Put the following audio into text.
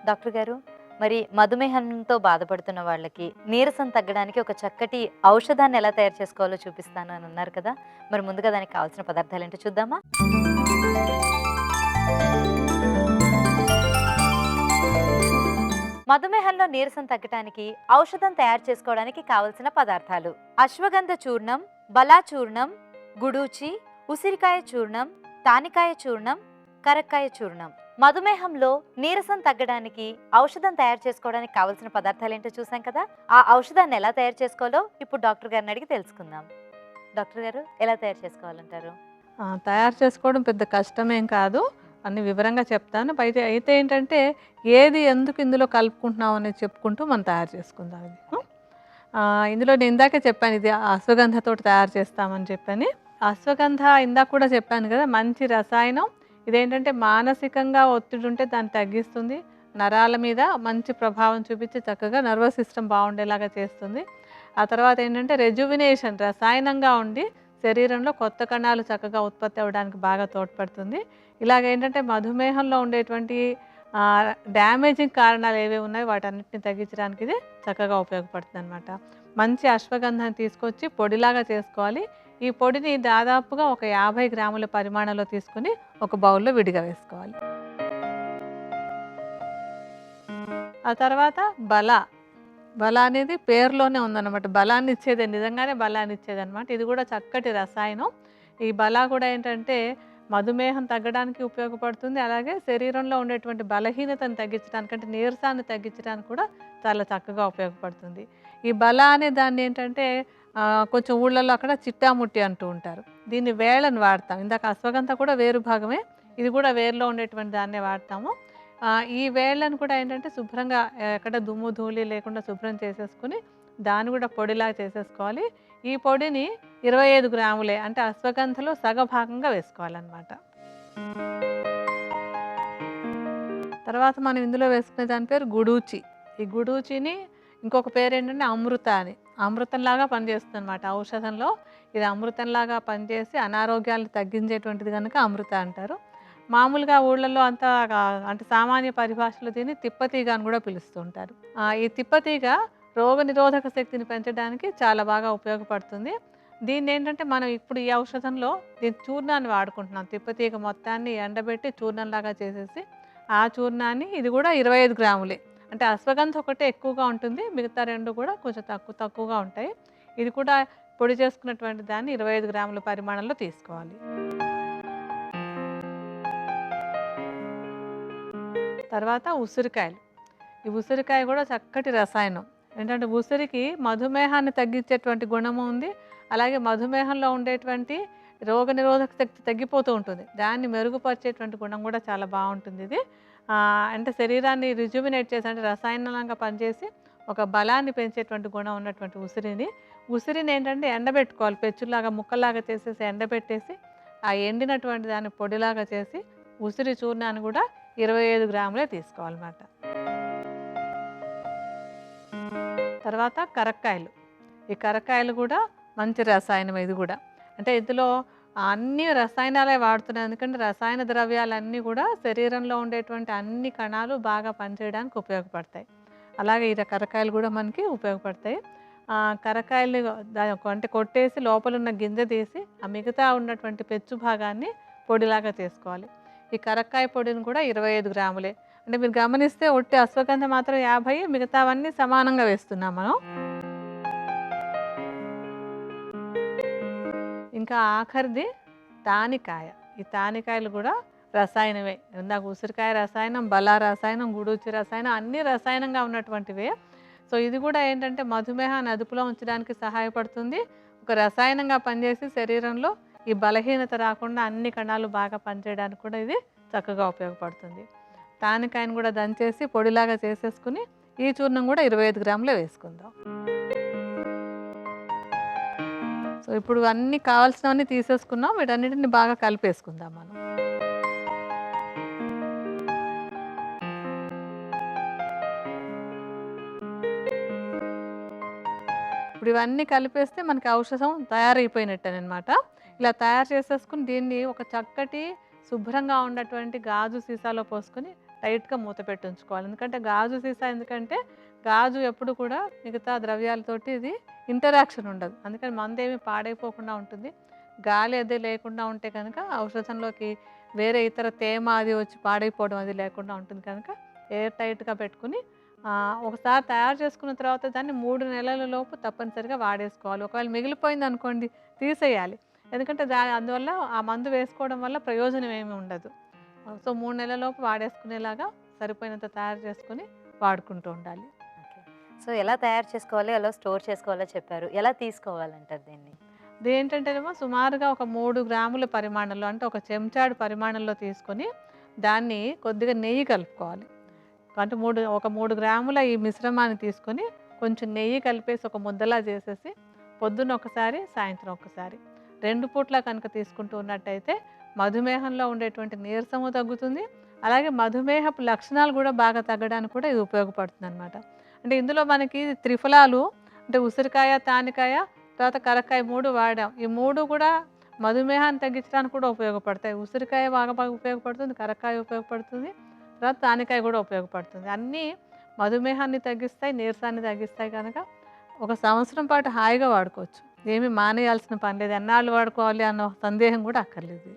Doctor గారు, మరి మధుమేహంతో బాధపడుతున్న వాళ్ళకి నీరసం తగ్గడానికి ఒక చక్కటి ఔషధాన్ని ఎలా తయారు చేసుకోవాలో చూపిస్తాను అని అన్నారు కదా! మరి ముందుగా దానికి కావాల్సిన పదార్థాలేంటో చూద్దామా? మధుమేహంలో నీరసం తగ్గటానికి ఔషధం తయారు చేసుకోవడానికి కావలసిన పదార్థాలు: అశ్వగంధ చూర్ణం, బలా చూర్ణం, గుడూచి, ఉసిరికాయ చూర్ణం, తానికాయ చూర్ణం, కరక్కాయ చూర్ణం. మధుమేహంలో నీరసం తగ్గడానికి ఔషధం తయారు చేసుకోవడానికి కావలసిన పదార్థాలేంటో చూసాం కదా! ఆ ఔషధాన్ని ఎలా తయారు చేసుకోవాలో ఇప్పుడు డాక్టర్ గారిని అడిగి తెలుసుకుందాం. డాక్టర్ గారు, ఎలా తయారు చేసుకోవాలంటారు? తయారు చేసుకోవడం పెద్ద కష్టమేం కాదు. అన్ని వివరంగా చెప్తాను. అయితే ఏంటంటే ఏది ఎందుకు ఇందులో కలుపుకుంటున్నాం అనేది చెప్పుకుంటూ మనం తయారు చేసుకుందాం ఇది. ఇందులో నేను ఇందాకే చెప్పాను, ఇది అశ్వగంధతోటి తయారు చేస్తామని చెప్పని. అశ్వగంధ ఇందాక కూడా చెప్పాను కదా, మంచి రసాయనం. ఇదేంటంటే మానసికంగా ఒత్తిడి ఉంటే దాన్ని తగ్గిస్తుంది. నరాల మీద మంచి ప్రభావం చూపించి చక్కగా నర్వస్ సిస్టమ్ బాగుండేలాగా చేస్తుంది. ఆ తర్వాత ఏంటంటే రెజ్యువినేషన్, రసాయనంగా ఉండి శరీరంలో కొత్త కణాలు చక్కగా ఉత్పత్తి అవ్వడానికి బాగా తోడ్పడుతుంది. ఇలాగేంటంటే మధుమేహంలో ఉండేటువంటి డ్యామేజింగ్ కారణాలు ఏవేవి ఉన్నాయో వాటన్నిటిని తగ్గించడానికి ఇది చక్కగా ఉపయోగపడుతుంది అనమాట. మంచి అశ్వగంధాన్ని తీసుకొచ్చి పొడిలాగా చేసుకోవాలి. ఈ పొడిని దాదాపుగా ఒక 50 గ్రాముల పరిమాణంలో తీసుకుని ఒక బౌల్లో విడిగా వేసుకోవాలి. ఆ తర్వాత బల అనేది పేరులోనే ఉందన్నమాట. బలాన్ని ఇచ్చేదే, నిజంగానే బలాన్ని ఇచ్చేదన్నమాట. ఇది కూడా చక్కటి రసాయనం. ఈ బల కూడా ఏంటంటే మధుమేహం తగ్గడానికి ఉపయోగపడుతుంది. అలాగే శరీరంలో ఉండేటువంటి బలహీనతను తగ్గించడానికి, అంటే నీరసాన్ని తగ్గించడానికి కూడా చాలా చక్కగా ఉపయోగపడుతుంది. ఈ బల అనే దాన్ని ఏంటంటే కొంచెం ఊళ్ళల్లో అక్కడ చిట్టాముట్టి అంటూ ఉంటారు. దీన్ని వేళ్ళని వాడతాం. ఇందాక అశ్వగంధ కూడా వేరు భాగమే, ఇది కూడా వేరులో ఉండేటువంటి దాన్నే వాడతాము. ఈ వేళ్ళను కూడా ఏంటంటే శుభ్రంగా ఎక్కడ దుమ్ము ధూళి లేకుండా శుభ్రం చేసేసుకుని దాన్ని కూడా పొడిలాగా చేసేసుకోవాలి. ఈ పొడిని 25 గ్రాములే, అంటే అశ్వగంధలో సగభాగంగా వేసుకోవాలన్నమాట. తర్వాత మనం ఇందులో వేసుకునే దాని పేరు గుడూచి. ఈ గుడూచిని ఇంకొక పేరు ఏంటంటే అమృత అని. అమృతంలాగా పనిచేస్తుంది అనమాట ఔషధంలో. ఇది అమృతంలాగా పనిచేసి అనారోగ్యాలు తగ్గించేటువంటిది కనుక అమృత అంటారు. మామూలుగా ఊళ్ళల్లో అంతా అంటే సామాన్య పరిభాషలో దీన్ని తిప్పతీగ అని కూడా పిలుస్తూ ఉంటారు. ఈ తిప్పతీగ రోగ నిరోధక శక్తిని పెంచడానికి చాలా బాగా ఉపయోగపడుతుంది. దీన్ని ఏంటంటే మనం ఇప్పుడు ఈ ఔషధంలో దీని చూర్ణాన్ని వాడుకుంటున్నాం. తిప్పతీగ మొత్తాన్ని ఎండబెట్టి చూర్ణంలాగా చేసేసి ఆ చూర్ణాన్ని, ఇది కూడా 25 గ్రాములే, అంటే అశ్వగంధ ఒకటే ఎక్కువగా ఉంటుంది, మిగతా రెండు కూడా కొంచెం తక్కువగా ఉంటాయి. ఇది కూడా పొడి చేసుకున్నటువంటి దాన్ని 25 గ్రాముల పరిమాణంలో తీసుకోవాలి. తర్వాత ఉసిరికాయలు. ఈ ఉసిరికాయ కూడా చక్కటి రసాయనం. ఏంటంటే ఉసిరికి మధుమేహాన్ని తగ్గించేటువంటి గుణము ఉంది. అలాగే మధుమేహంలో ఉండేటువంటి రోగనిరోధక శక్తి తగ్గిపోతూ ఉంటుంది, దాన్ని మెరుగుపరిచేటువంటి గుణం కూడా చాలా బాగుంటుంది ఇది. అంటే శరీరాన్ని రిజ్యుమినేట్ చేసి, అంటే రసాయనంగా పనిచేసి ఒక బలాన్ని పెంచేటువంటి గుణం ఉన్నటువంటి ఉసిరిని ఏంటంటే ఎండబెట్టుకోవాలి. పెచ్చులాగా ముక్కలాగా చేసేసి ఎండబెట్టేసి ఆ ఎండినటువంటి దాన్ని పొడిలాగా చేసి ఉసిరి చూర్ణాన్ని కూడా 25 గ్రాములే తీసుకోవాలన్నమాట. తర్వాత కరక్కాయలు. ఈ కరక్కాయలు కూడా మంచి రసాయనం. ఇది కూడా అంటే ఇందులో అన్ని రసాయనాలే వాడుతున్నాయి. ఎందుకంటే రసాయన ద్రవ్యాలన్నీ కూడా శరీరంలో ఉండేటువంటి అన్ని కణాలు బాగా పనిచేయడానికి ఉపయోగపడతాయి. అలాగే ఈ కరక్కాయలు కూడా మనకి ఉపయోగపడతాయి. కరక్కాయలు అంటే కొట్టేసి లోపల ఉన్న గింజ తీసి ఆ మిగతా ఉన్నటువంటి పెచ్చు భాగాన్ని పొడిలాగా చేసుకోవాలి. ఈ కరక్కాయ పొడిని కూడా 25 గ్రాములే. అంటే మీరు గమనిస్తే ఒట్టి అశ్వగంధ మాత్రం 50, మిగతావన్నీ సమానంగా వేస్తున్నాం మనం. ఇంకా ఆఖరిది తానికాయ. ఈ తానికాయలు కూడా రసాయనమే. ఇందాక ఉసిరికాయ రసాయనం, బలా రసాయనం, గుడూచి రసాయనం, అన్నీ రసాయనంగా ఉన్నటువంటివే. సో ఇది కూడా ఏంటంటే మధుమేహాన్ని అదుపులో ఉంచడానికి సహాయపడుతుంది. ఒక రసాయనంగా పనిచేసి శరీరంలో ఈ బలహీనత రాకుండా అన్ని కణాలు బాగా పనిచేయడానికి కూడా ఇది చక్కగా ఉపయోగపడుతుంది. తానికాయను కూడా దంచేసి పొడిలాగా చేసేసుకుని ఈ చూర్ణం కూడా 25 గ్రాములే వేసుకుందాం. సో ఇప్పుడు అన్నీ కావాల్సినవన్నీ తీసేసుకున్నాం. వీటన్నిటిని బాగా కలిపేసుకుందాం మనం. ఇప్పుడు ఇవన్నీ కలిపేస్తే మనకి ఔషధం తయారైపోయినట్టేనమాట. ఇలా తయారు చేసేసుకుని దీన్ని ఒక చక్కటి శుభ్రంగా ఉన్నటువంటి గాజు సీసాలో పోసుకొని టైట్గా మూత పెట్టి ఉంచుకోవాలి. ఎందుకంటే గాజు సీసా ఎందుకంటే గాజు ఎప్పుడు కూడా మిగతా ద్రవ్యాలతోటి ఇది ఇంటరాక్షన్ ఉండదు. అందుకని మందేమి పాడైపోకుండా ఉంటుంది. గాలి అది లేకుండా ఉంటే కనుక ఔషధంలోకి వేరే ఇతర తేమ అది వచ్చి పాడైపోవడం అది లేకుండా ఉంటుంది కనుక ఎయిర్ టైట్గా పెట్టుకుని ఒకసారి తయారు చేసుకున్న తర్వాత దాన్ని 3 నెలల లోపు తప్పనిసరిగా వాడేసుకోవాలి. ఒకవేళ మిగిలిపోయింది అనుకోండి తీసేయాలి. ఎందుకంటే అందువల్ల ఆ మందు వేసుకోవడం వల్ల ప్రయోజనం ఏమి ఉండదు. సో 3 నెలల లోపు వాడేసుకునేలాగా సరిపోయినంత తయారు చేసుకుని వాడుకుంటూ ఉండాలి. ఓకే. సో ఎలా తయారు చేసుకోవాలి, ఎలా స్టోర్ చేసుకోవాలో చెప్పారు. ఎలా తీసుకోవాలంటారు దీన్ని? ఇదేంటంటేనేమో సుమారుగా ఒక 3 గ్రాముల పరిమాణంలో అంటే ఒక చెంచాడు పరిమాణంలో తీసుకొని దాన్ని కొద్దిగా నెయ్యి కలుపుకోవాలి. అంటే ఒక 3 గ్రాముల ఈ మిశ్రమాన్ని తీసుకొని కొంచెం నెయ్యి కలిపేసి ఒక ముద్దలా చేసేసి పొద్దున్న ఒకసారి సాయంత్రం ఒకసారి 2 పూట్ల కనుక తీసుకుంటూ ఉన్నట్టయితే మధుమేహంలో ఉండేటువంటి నీరసము తగ్గుతుంది. అలాగే మధుమేహపు లక్షణాలు కూడా బాగా తగ్గడానికి కూడా ఇది ఉపయోగపడుతుంది అనమాట. అంటే ఇందులో మనకి త్రిఫలాలు అంటే ఉసిరికాయ, తానికాయ, తర్వాత కరక్కాయ 3 వాడాం. ఈ 3 కూడా మధుమేహాన్ని తగ్గించడానికి కూడా ఉపయోగపడతాయి. ఉసిరికాయ బాగా ఉపయోగపడుతుంది, కరక్కాయ ఉపయోగపడుతుంది, తర్వాత తానికాయ కూడా ఉపయోగపడుతుంది. అన్నీ మధుమేహాన్ని తగ్గిస్తాయి, నీరసాన్ని తగ్గిస్తాయి కనుక ఒక సంవత్సరం పాటు హాయిగా వాడుకోవచ్చు. ఏమీ మానేయాల్సిన పని లేదు. ఎన్నాళ్ళు వాడుకోవాలి అన్న సందేహం కూడా అక్కర్లేదు.